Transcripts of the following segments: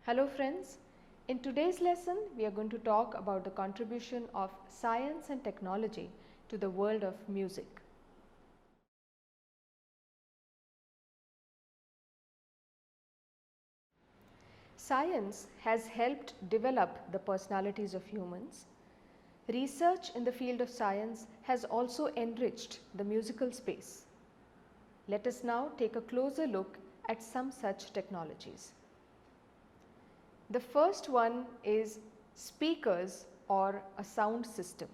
Hello friends, in today's lesson we are going to talk about the contribution of science and technology to the world of music. Science has helped develop the personalities of humans. Research in the field of science has also enriched the musical space. Let us now take a closer look at some such technologies. The first one is speakers or a sound system.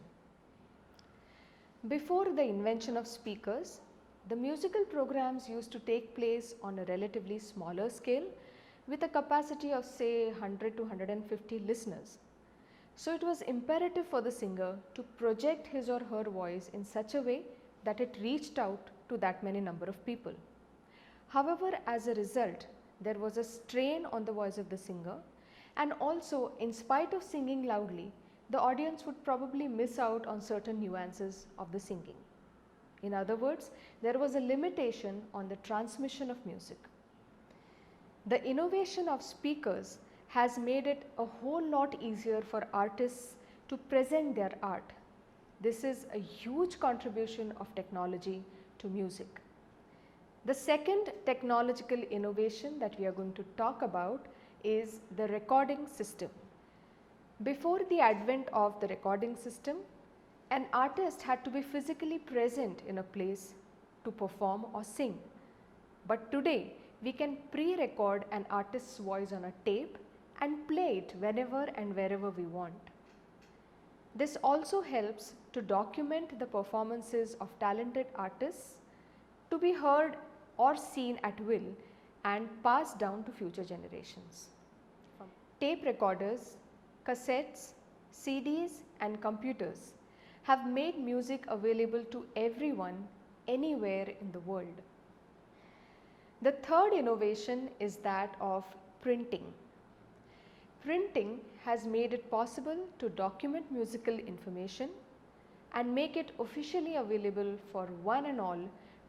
Before the invention of speakers, the musical programs used to take place on a relatively smaller scale with a capacity of say 100 to 150 listeners. So it was imperative for the singer to project his or her voice in such a way that it reached out to that many number of people. However, as a result, there was a strain on the voice of the singer, and also in spite of singing loudly, the audience would probably miss out on certain nuances of the singing. In other words, there was a limitation on the transmission of music. The innovation of speakers has made it a whole lot easier for artists to present their art. This is a huge contribution of technology to music. The second technological innovation that we are going to talk about is the recording system. Before the advent of the recording system, an artist had to be physically present in a place to perform or sing. But today, we can pre-record an artist's voice on a tape and play it whenever and wherever we want. This also helps to document the performances of talented artists to be heard or seen at will and passed down to future generations. Tape recorders, cassettes, CDs and computers have made music available to everyone anywhere in the world. The third innovation is that of printing. Printing has made it possible to document musical information and make it officially available for one and all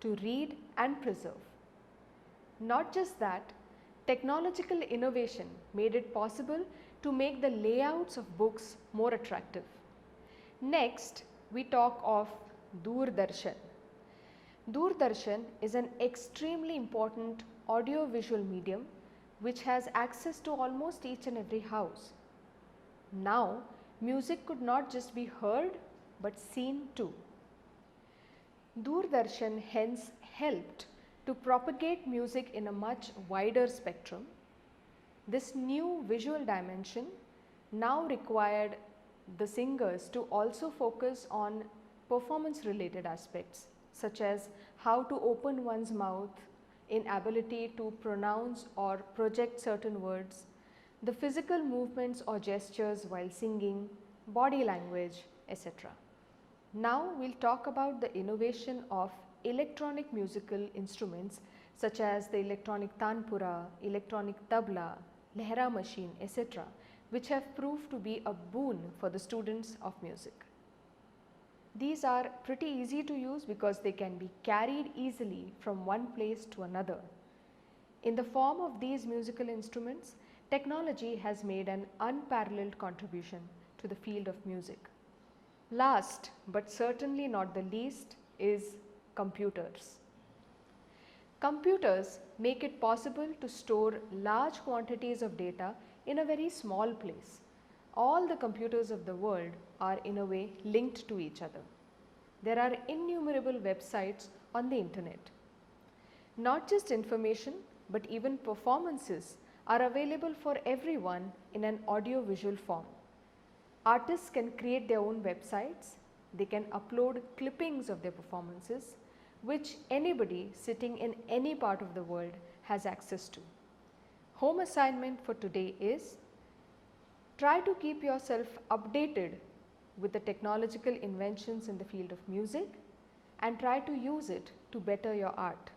to read and preserve. Not just that, technological innovation made it possible to make the layouts of books more attractive. Next, we talk of Doordarshan. Doordarshan is an extremely important audio-visual medium which has access to almost each and every house. Now, music could not just be heard but seen too. Doordarshan hence helped to propagate music in a much wider spectrum. This new visual dimension now required the singers to also focus on performance related aspects such as how to open one's mouth, inability to pronounce or project certain words, the physical movements or gestures while singing, body language, etc. Now we will talk about the innovation of electronic musical instruments such as the electronic tanpura, electronic tabla, lehra machine, etc., which have proved to be a boon for the students of music. These are pretty easy to use because they can be carried easily from one place to another. In the form of these musical instruments, technology has made an unparalleled contribution to the field of music. Last but certainly not the least is computers. Computers make it possible to store large quantities of data in a very small place. All the computers of the world are in a way linked to each other. There are innumerable websites on the internet. Not just information but even performances are available for everyone in an audio-visual form. Artists can create their own websites, they can upload clippings of their performances which anybody sitting in any part of the world has access to. Home assignment for today is try to keep yourself updated with the technological inventions in the field of music and try to use it to better your art.